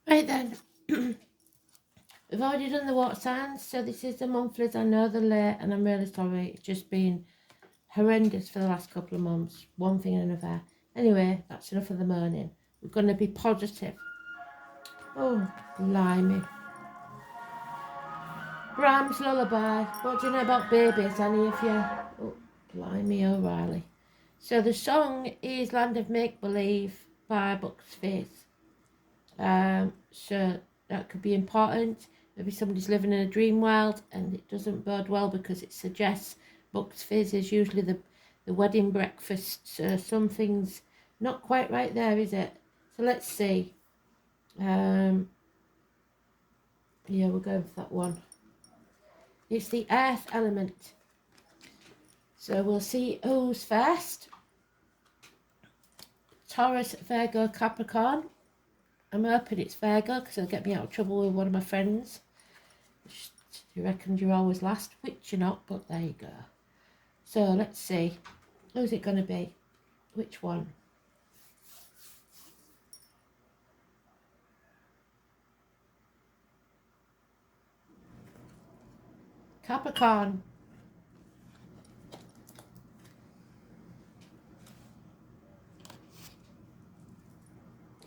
Right then, we've already done the water signs, so this is the monthlies. I know they're late and I'm really sorry. It's just been horrendous for the last couple of months, one thing and another. Anyway, that's enough of the moaning. We're going to be positive. Oh, blimey. Bram's Lullaby. What do you know about babies, any of you? Oh, blimey O'Reilly. So the song is Land of Make Believe by Bucks Fizz. So that could be important. Maybe somebody's living in a dream world and it doesn't bode well because it suggests Bucks Fizz is usually the wedding breakfast. So something's not quite right there, is it? So let's see. Yeah, we'll go with that one. It's the earth element. So we'll see who's first. Taurus, Virgo, Capricorn. I'm hoping it's Virgo because it'll get me out of trouble with one of my friends. You reckon you're always last, which you're not, but there you go. So let's see. Who's it going to be? Which one? Capricorn.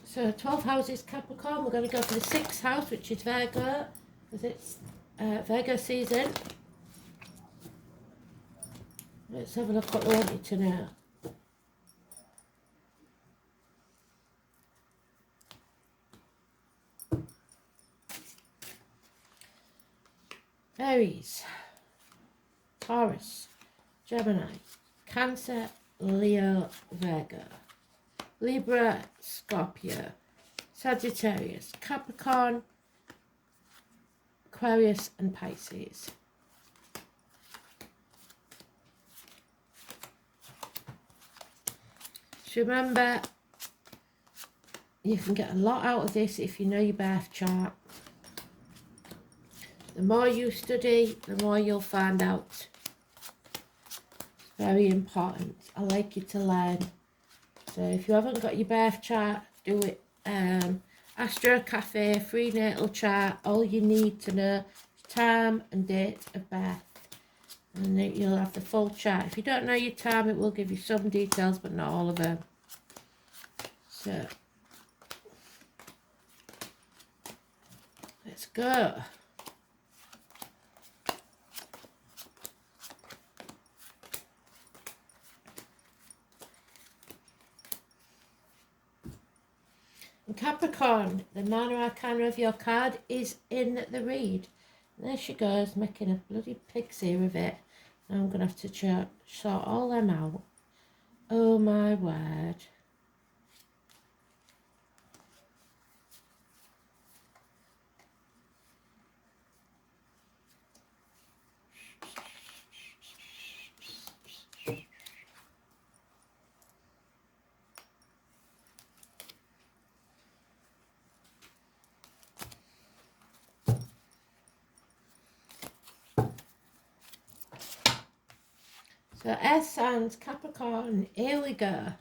So 12 houses Capricorn. We're going to go for the 6th house, which is Virgo, because it's Virgo season. Let's have a look what they want you to know. Aries, Taurus, Gemini, Cancer, Leo, Virgo, Libra, Scorpio, Sagittarius, Capricorn, Aquarius and Pisces. So remember, you can get a lot out of this if you know your birth chart. The more you study, the more you'll find out. It's very important. I like you to learn. So if you haven't got your birth chart, do it. Astro Cafe, free natal chart. All you need to know is time and date of birth. And then you'll have the full chart. If you don't know your time, it will give you some details, but not all of them. So, let's go. And Capricorn, the minor arcana of your card is in the read. And there she goes, making a bloody pig's ear of it. Now I'm going to have to sort all them out. Oh my word. So earth signs, Capricorn, here we go.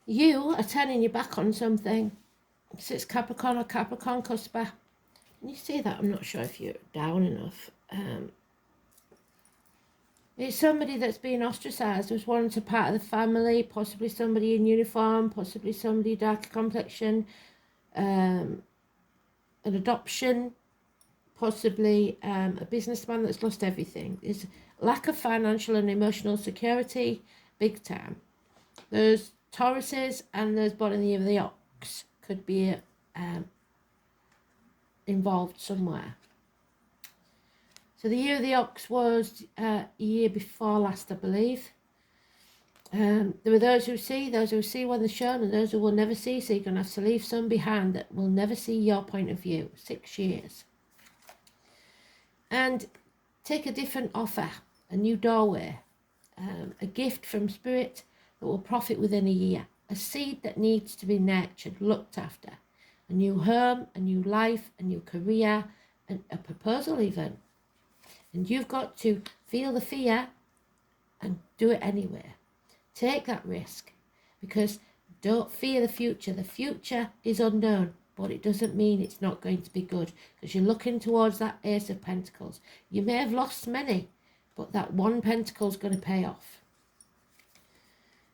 You are turning your back on something. So it's Capricorn or Capricorn cusper. Can you see that? I'm not sure if you're down enough. It's somebody that's been ostracised, was once a part of the family, possibly somebody in uniform, possibly somebody darker complexion, an adoption, possibly a businessman that's lost everything. There's lack of financial and emotional security, big time. There's Tauruses and there's born in the year of the ox. Could be involved somewhere. So the year of the ox was a year before last, I believe. There are those who see when they're shown, and those who will never see. So you're going to have to leave some behind that will never see your point of view. 6 years. And take a different offer, a new doorway, a gift from spirit that will profit within a year. A seed that needs to be nurtured, looked after. A new home, a new life, a new career, and a proposal even. And you've got to feel the fear and do it anyway. Take that risk, because Don't fear the future. The future is unknown, but it doesn't mean it's not going to be good, because you're looking towards that Ace of Pentacles. You may have lost many, but that one pentacle is going to pay off.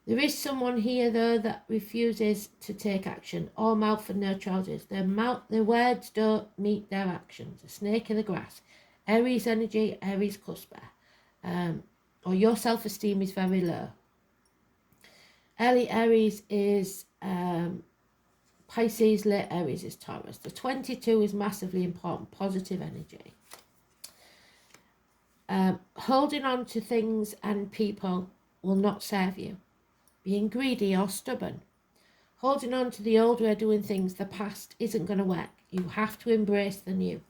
There is someone here, though, that refuses to take action. All mouth and no trousers. Their words don't meet their actions. A snake in the grass. Aries energy, Aries cusper. Or your self-esteem is very low. Early Aries is Pisces, late Aries is Taurus. The 22 is massively important, positive energy. Holding on to things and people will not serve you. Being greedy or stubborn. Holding on to the old way of doing things, the past, isn't going to work. You have to embrace the new.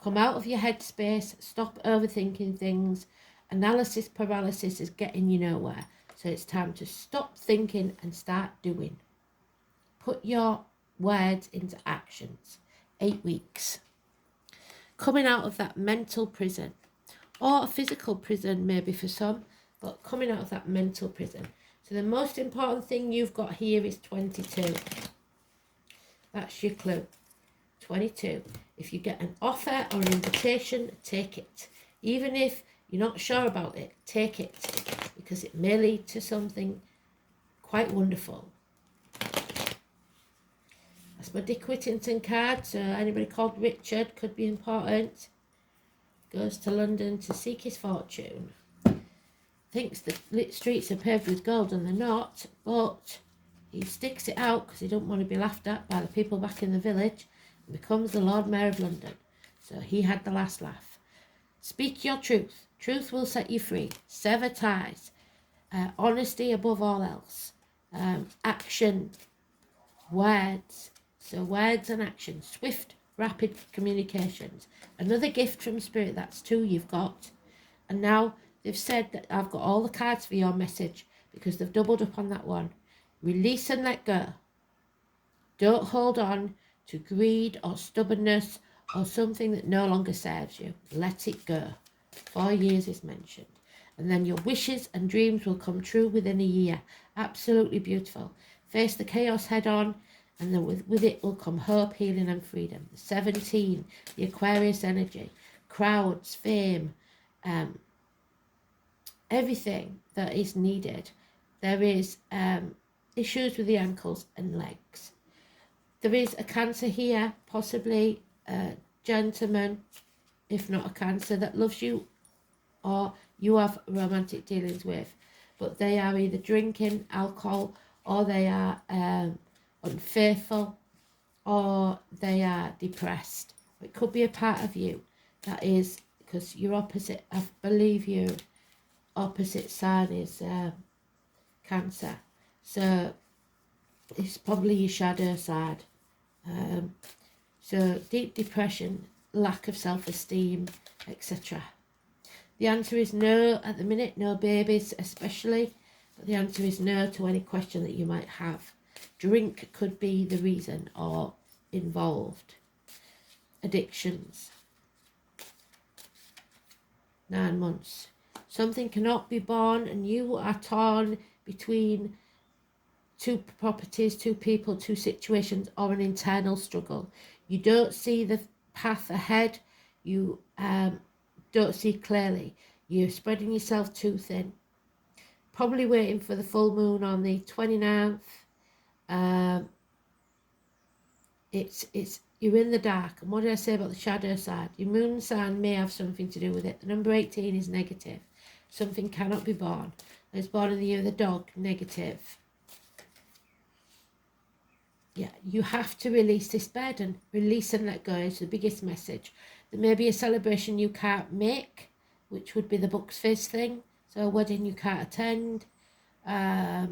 Come out of your headspace, stop overthinking things. Analysis paralysis is getting you nowhere. So it's time to stop thinking and start doing. Put your words into actions. 8 weeks. Coming out of that mental prison. Or a physical prison maybe for some, but coming out of that mental prison. So the most important thing you've got here is 22. That's your clue. 22. If you get an offer or an invitation, take it. Even if you're not sure about it, take it. Because it may lead to something quite wonderful. That's my Dick Whittington card. So anybody called Richard could be important. Goes to London to seek his fortune. Thinks the streets are paved with gold, and they're not, but he sticks it out because he don't want to be laughed at by the people back in the village, and becomes the Lord Mayor of London. So he had the last laugh. Speak your truth. Truth will set you free. Sever ties. Honesty above all else. Action. Words. So words and action. Swift, rapid communications. Another gift from Spirit. That's 2 you've got. And now they've said that I've got all the cards for your message because they've doubled up on that one. Release and let go. Don't hold on to greed or stubbornness or something that no longer serves you. Let it go. 4 years is mentioned. And then your wishes and dreams will come true within a year. Absolutely beautiful. Face the chaos head on, and then with it will come hope, healing and freedom. The 17, the Aquarius energy, crowds, fame, everything that is needed. There is issues with the ankles and legs. There is a Cancer here, possibly a gentleman, if not a Cancer, that loves you or you have romantic dealings with, but they are either drinking alcohol, or they are unfaithful, or they are depressed. It could be a part of you that is, because your opposite, I believe your opposite sign is Cancer, so it's probably your shadow side. So deep depression, lack of self-esteem, etc. The answer is no at the minute, no babies especially, but the answer is no to any question that you might have. Drink could be the reason or involved. Addictions. 9 months. Something cannot be born and you are torn between 2 properties, 2 people, 2 situations, or an internal struggle. You don't see the path ahead. You don't see clearly. You're spreading yourself too thin. Probably waiting for the full moon on the 29th. You're in the dark. And what did I say about the shadow side? Your moon sign may have something to do with it. The number 18 is negative. Something cannot be born. I was born in the year of the dog, negative. Yeah, you have to release this burden. Release and let go is the biggest message. There may be a celebration you can't make, which would be the Bucks Fizz thing. So a wedding you can't attend. A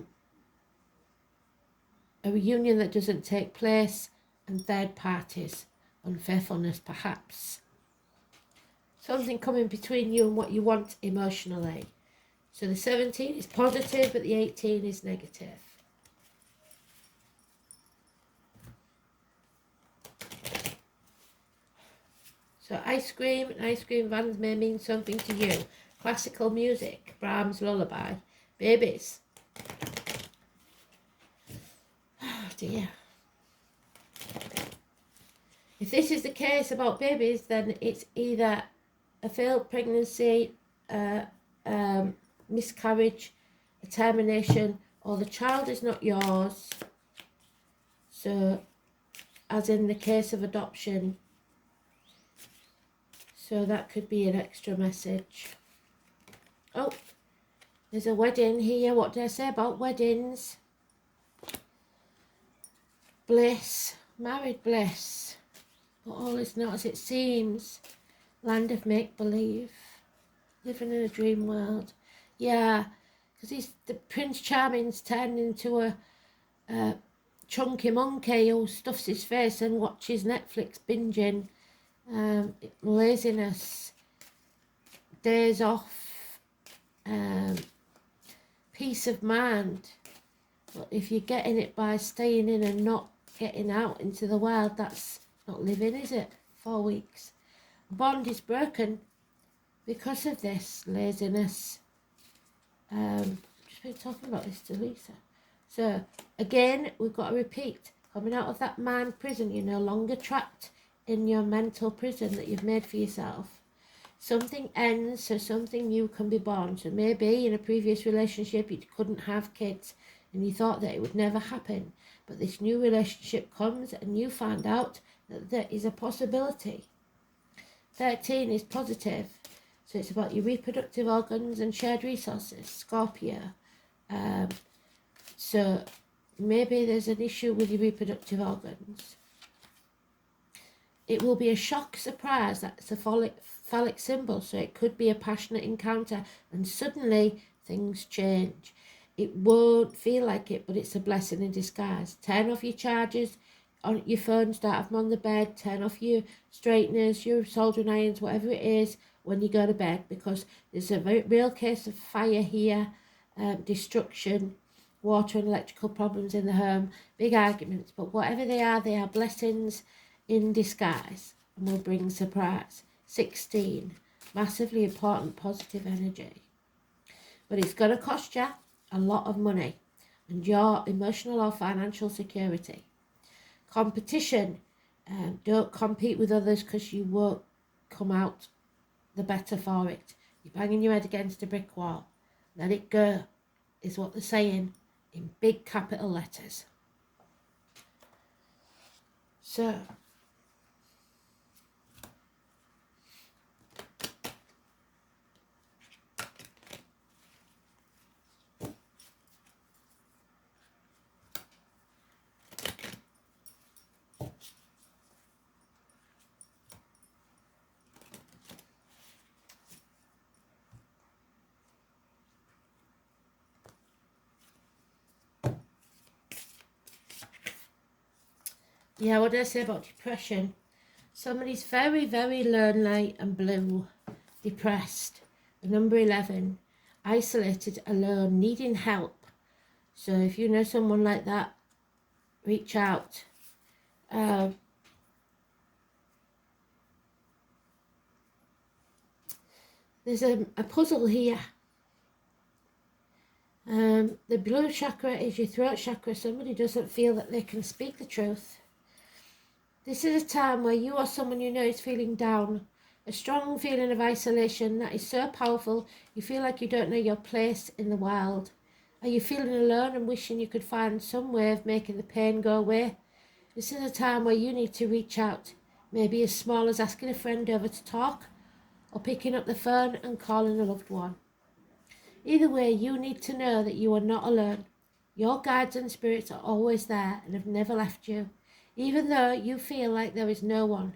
reunion that doesn't take place. And third parties. Unfaithfulness perhaps. Something coming between you and what you want emotionally. So the 17 is positive, but the 18 is negative. So ice cream and ice cream vans may mean something to you. Classical music, Brahms lullaby, babies. dear. If this is the case about babies, then it's either a failed pregnancy, miscarriage, a termination, or the child is not yours. So, as in the case of adoption. So that could be an extra message. Oh, there's a wedding here. What did I say about weddings? Bliss, married bliss. But all is not as it seems. Land of make-believe. Living in a dream world. Yeah, because the Prince Charming's turned into a chunky monkey who stuffs his face and watches Netflix binging. Laziness, days off, peace of mind. But if you're getting it by staying in and not getting out into the world, that's not living, is it? 4 weeks. Bond is broken because of this laziness. Just been talking about this to Lisa. So again, we've got to repeat, coming out of that mind prison, you're no longer trapped in your mental prison that you've made for yourself. Something ends so something new can be born. So maybe in a previous relationship you couldn't have kids and you thought that it would never happen, but this new relationship comes and you find out that there is a possibility. 13 is positive, so it's about your reproductive organs and shared resources. Scorpio. So maybe there's an issue with your reproductive organs. It will be a shock surprise. That's a phallic symbol, so it could be a passionate encounter and suddenly things change. It won't feel like it, but it's a blessing in disguise. Turn off your chargers on your phone, start have them on the bed, turn off your straighteners, your soldering irons, whatever it is, when you go to bed, because there's a real case of fire here, destruction, water and electrical problems in the home, big arguments, but whatever they are blessings in disguise and will bring surprise. 16, massively important positive energy. But it's going to cost you a lot of money and your emotional or financial security. Competition, don't compete with others because you won't come out the better for it. You're banging your head against a brick wall. Let it go, is what they're saying in big capital letters. So, yeah, what did I say about depression? Somebody's very, very lonely and blue, depressed. The number 11, isolated, alone, needing help. So if you know someone like that, reach out. There's a puzzle here. The blue chakra is your throat chakra. Somebody doesn't feel that they can speak the truth. This is a time where you or someone you know is feeling down. A strong feeling of isolation that is so powerful, you feel like you don't know your place in the world. Are you feeling alone and wishing you could find some way of making the pain go away? This is a time where you need to reach out, maybe as small as asking a friend over to talk, or picking up the phone and calling a loved one. Either way, you need to know that you are not alone. Your guides and spirits are always there and have never left you, even though you feel like there is no one.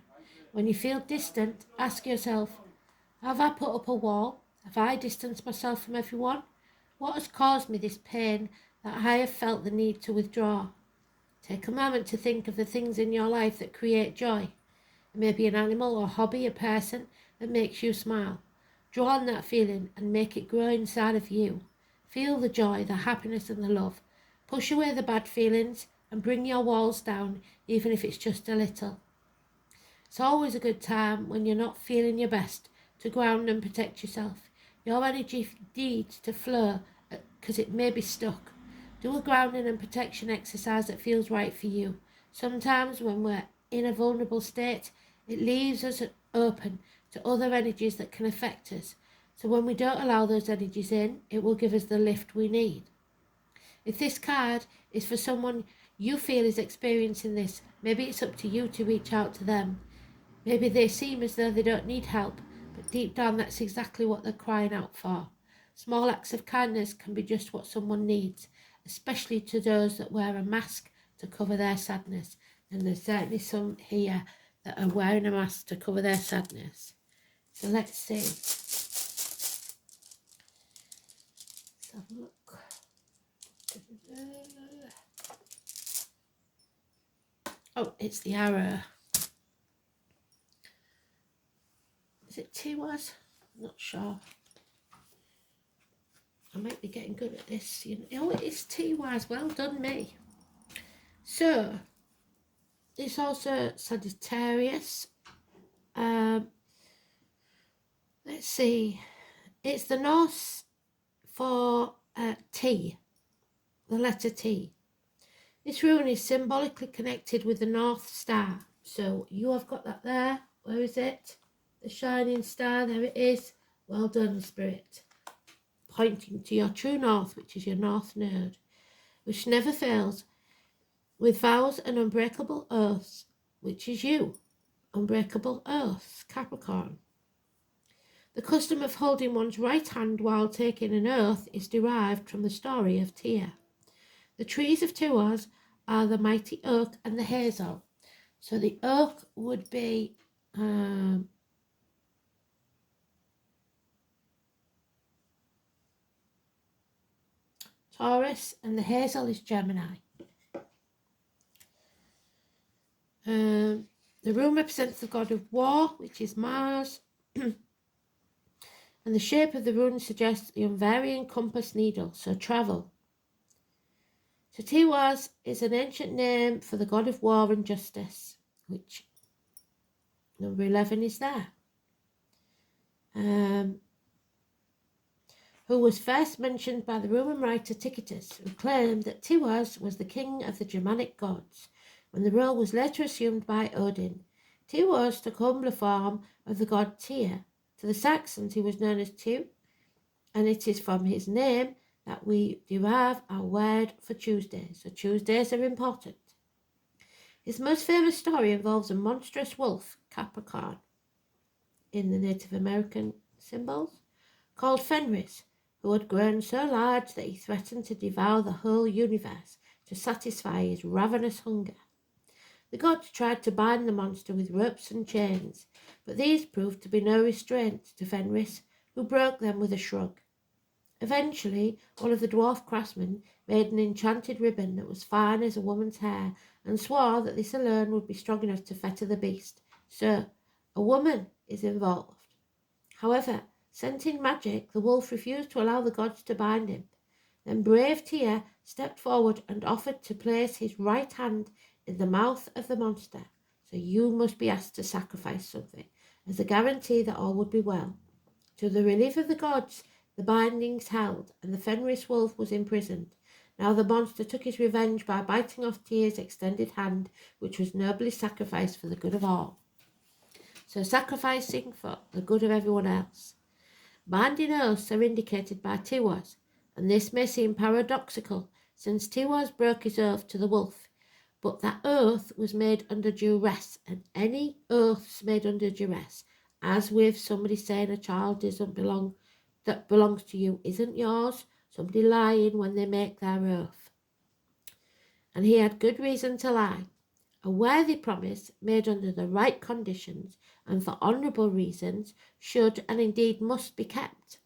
When you feel distant, ask yourself, have I put up a wall? Have I distanced myself from everyone? What has caused me this pain that I have felt the need to withdraw? Take a moment to think of the things in your life that create joy. It may be an animal or hobby, a person that makes you smile. Draw on that feeling and make it grow inside of you. Feel the joy, the happiness and the love. Push away the bad feelings and bring your walls down, even if it's just a little. It's always a good time when you're not feeling your best to ground and protect yourself. Your energy needs to flow because it may be stuck. Do a grounding and protection exercise that feels right for you. Sometimes when we're in a vulnerable state, it leaves us open to other energies that can affect us. So when we don't allow those energies in, it will give us the lift we need. If this card is for someone you feel is experiencing this, maybe it's up to you to reach out to them. Maybe they seem as though they don't need help, but deep down that's exactly what they're crying out for. Small acts of kindness can be just what someone needs, especially to those that wear a mask to cover their sadness. And there's certainly some here that are wearing a mask to cover their sadness. So let's see. Let's have a look. Oh, it's the arrow. Is it Tiwaz? I'm not sure. I might be getting good at this. Oh, it is Tiwaz. Well done, me. So, it's also Sagittarius. Let's see. It's the Norse for T, the letter T. This rune is symbolically connected with the North Star. So you have got that there. Where is it? The shining star. There it is. Well done, Spirit. Pointing to your true north, which is your North Node, which never fails, with vows and unbreakable oaths, which is you. Unbreakable oaths, Capricorn. The custom of holding one's right hand while taking an oath is derived from the story of Tyr. The trees of Tiwaz are the mighty oak and the hazel. So the oak would be Taurus and the hazel is Gemini. The rune represents the god of war, which is Mars. And the shape of the rune suggests the unvarying compass needle, so travel. So Tiwaz is an ancient name for the god of war and justice, which number 11 is there. Who was first mentioned by the Roman writer Tacitus, who claimed that Tiwaz was the king of the Germanic gods, when the role was later assumed by Odin. Tiwaz took humbler form of the god Tyr. To the Saxons he was known as Tyr, and it is from his name that we derive our word for Tuesday. So Tuesdays are important. His most famous story involves a monstrous wolf, Capricorn, in the Native American symbols, called Fenris, who had grown so large that he threatened to devour the whole universe to satisfy his ravenous hunger. The gods tried to bind the monster with ropes and chains, but these proved to be no restraint to Fenris, who broke them with a shrug. Eventually, one of the dwarf craftsmen made an enchanted ribbon that was fine as a woman's hair and swore that this alone would be strong enough to fetter the beast. So, a woman is involved. However, scenting magic, the wolf refused to allow the gods to bind him. Then brave Tyr stepped forward and offered to place his right hand in the mouth of the monster. So you must be asked to sacrifice something, as a guarantee that all would be well. To the relief of the gods, the bindings held, and the Fenris wolf was imprisoned. Now the monster took his revenge by biting off Tyr's extended hand, which was nobly sacrificed for the good of all. So sacrificing for the good of everyone else. Binding oaths are indicated by Tiwaz, and this may seem paradoxical, since Tiwaz broke his oath to the wolf, but that oath was made under duress, and any oaths made under duress, as with somebody saying a child that belongs to you isn't yours, somebody lying when they make their oath. And he had good reason to lie. A worthy promise made under the right conditions and for honourable reasons should and indeed must be kept.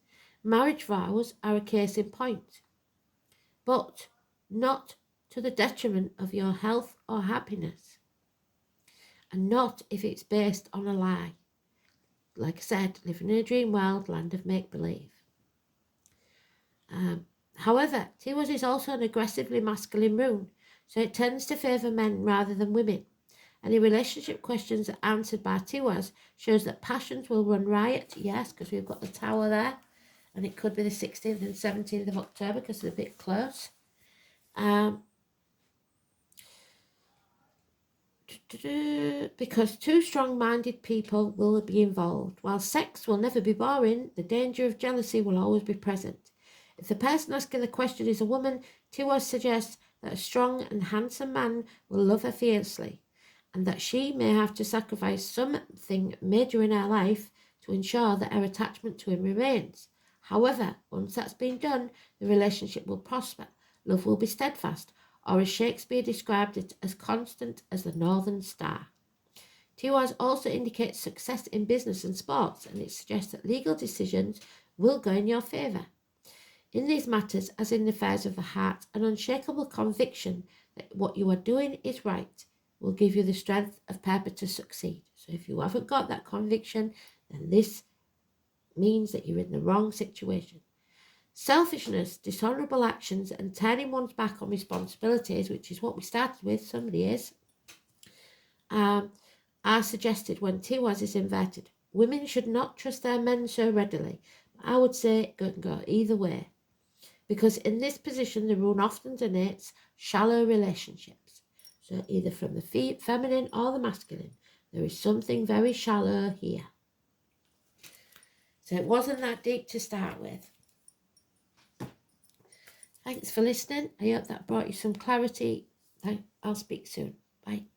Marriage vows are a case in point, but not to the detriment of your health or happiness, and not if it's based on a lie. Like I said, living in a dream world, land of make-believe. However, Tiwaz is also an aggressively masculine rune, so it tends to favour men rather than women. Any relationship questions answered by Tiwaz shows that passions will run riot, yes, because we've got the tower there, and it could be the 16th and 17th of October because they're a bit close. Because two strong-minded people will be involved. While sex will never be boring, the danger of jealousy will always be present. If the person asking the question is a woman, Tiwa suggests that a strong and handsome man will love her fiercely, and that she may have to sacrifice something major in her life to ensure that her attachment to him remains. However, once that's been done, the relationship will prosper, love will be steadfast, or as Shakespeare described it, as constant as the northern star. Tiwaz also indicates success in business and sports, and it suggests that legal decisions will go in your favour. In these matters, as in the affairs of the heart, an unshakable conviction that what you are doing is right will give you the strength of purpose to succeed. So if you haven't got that conviction, then this means that you're in the wrong situation. Selfishness, dishonourable actions, and turning one's back on responsibilities, which is what we started with, somebody is, are suggested when Tiwaz is inverted. Women should not trust their men so readily. I would say it can go either way, because in this position the rune often denotes shallow relationships. So either from the feminine or the masculine, there is something very shallow here. So it wasn't that deep to start with. Thanks for listening. I hope that brought you some clarity. I'll speak soon. Bye.